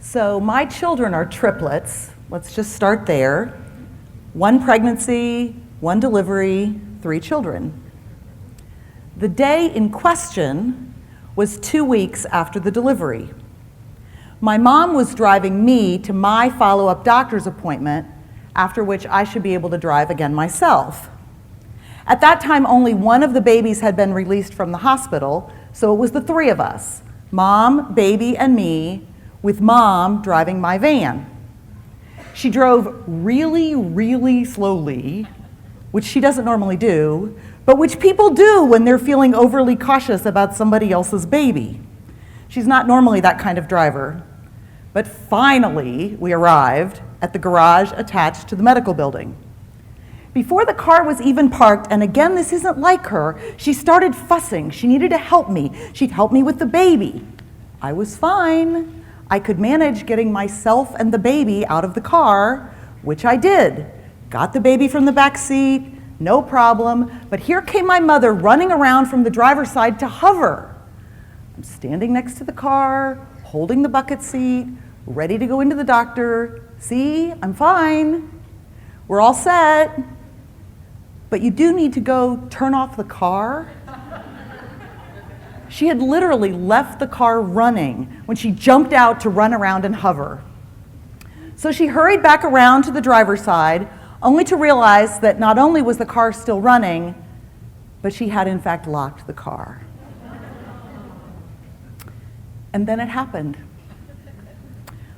So my children are triplets. Let's just start there. 1 pregnancy, 1 delivery, 3 children. The day in question was 2 weeks after the delivery. My mom was driving me to my follow-up doctor's appointment, after which I should be able to drive again myself. At that time, only one of the babies had been released from the hospital, so it was the 3 of us, mom, baby, and me, with mom driving my van. She drove really, really slowly, which she doesn't normally do, but which people do when they're feeling overly cautious about somebody else's baby. She's not normally that kind of driver. But finally, we arrived at the garage attached to the medical building. Before the car was even parked, and again, this isn't like her, she started fussing. She needed to help me. She'd help me with the baby. I was fine. I could manage getting myself and the baby out of the car, which I did. Got the baby from the back seat, no problem. But here came my mother running around from the driver's side to hover. I'm standing next to the car, holding the bucket seat, ready to go into the doctor. See, I'm fine. We're all set. But you do need to go turn off the car. She had literally left the car running when she jumped out to run around and hover. So she hurried back around to the driver's side, only to realize that not only was the car still running, but she had in fact locked the car. And then it happened.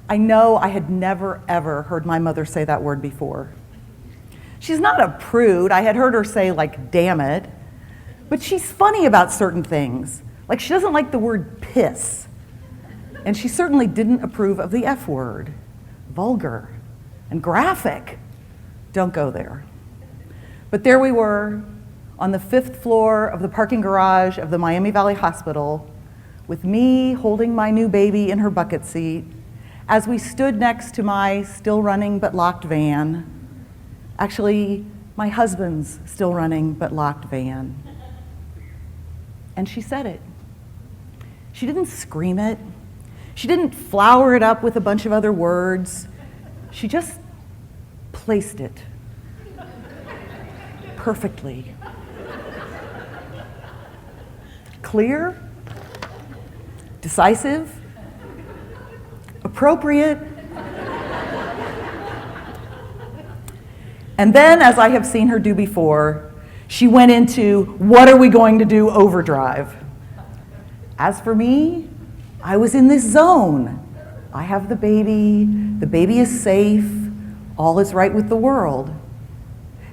I know I had never, ever heard my mother say that word before. She's not a prude. I had heard her say, like, damn it. But she's funny about certain things. Like, she doesn't like the word piss. And she certainly didn't approve of the F word. Vulgar and graphic. Don't go there. But there we were, on the 5th floor of the parking garage of the Miami Valley Hospital, with me holding my new baby in her bucket seat, as we stood next to my still running but locked van. Actually, my husband's still running but locked van. And she said it. She didn't scream it. She didn't flower it up with a bunch of other words. She just placed it perfectly. Clear, decisive, appropriate. And then, as I have seen her do before, she went into, what are we going to do, overdrive. As for me, I was in this zone. I have the baby is safe, all is right with the world.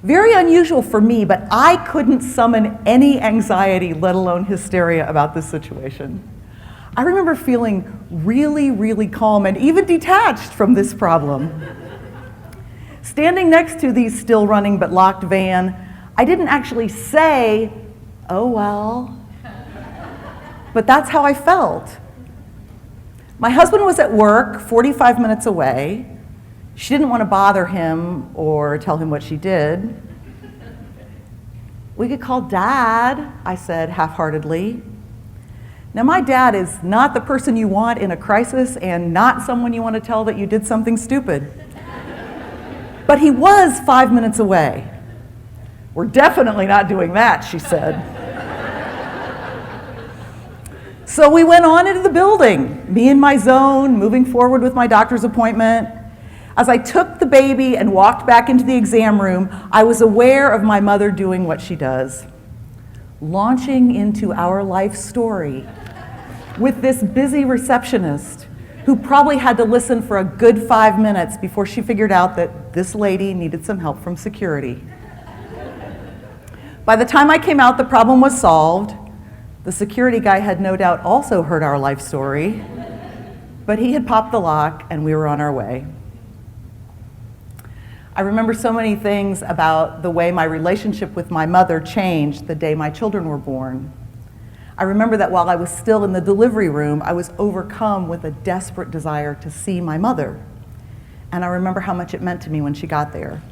Very unusual for me, but I couldn't summon any anxiety, let alone hysteria, about this situation. I remember feeling really, really calm and even detached from this problem. Standing next to the still running but locked van, I didn't actually say, oh well, but that's how I felt. My husband was at work 45 minutes away. She didn't want to bother him or tell him what she did. We could call Dad, I said half-heartedly. Now, my dad is not the person you want in a crisis and not someone you want to tell that you did something stupid. But he was 5 minutes away. We're definitely not doing that, she said. So we went on into the building, me in my zone, moving forward with my doctor's appointment. As I took the baby and walked back into the exam room, I was aware of my mother doing what she does, launching into our life story with this busy receptionist who probably had to listen for a good 5 minutes before she figured out that this lady needed some help from security. By the time I came out, the problem was solved. The security guy had no doubt also heard our life story, but he had popped the lock and we were on our way. I remember so many things about the way my relationship with my mother changed the day my children were born. I remember that while I was still in the delivery room, I was overcome with a desperate desire to see my mother. And I remember how much it meant to me when she got there.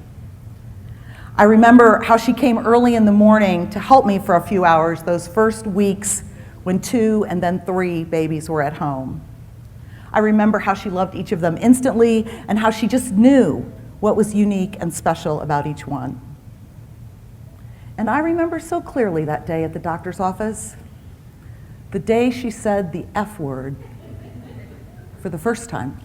I remember how she came early in the morning to help me for a few hours those first weeks when 2 and then 3 babies were at home. I remember how she loved each of them instantly and how she just knew what was unique and special about each one. And I remember so clearly that day at the doctor's office, the day she said the F word for the first time.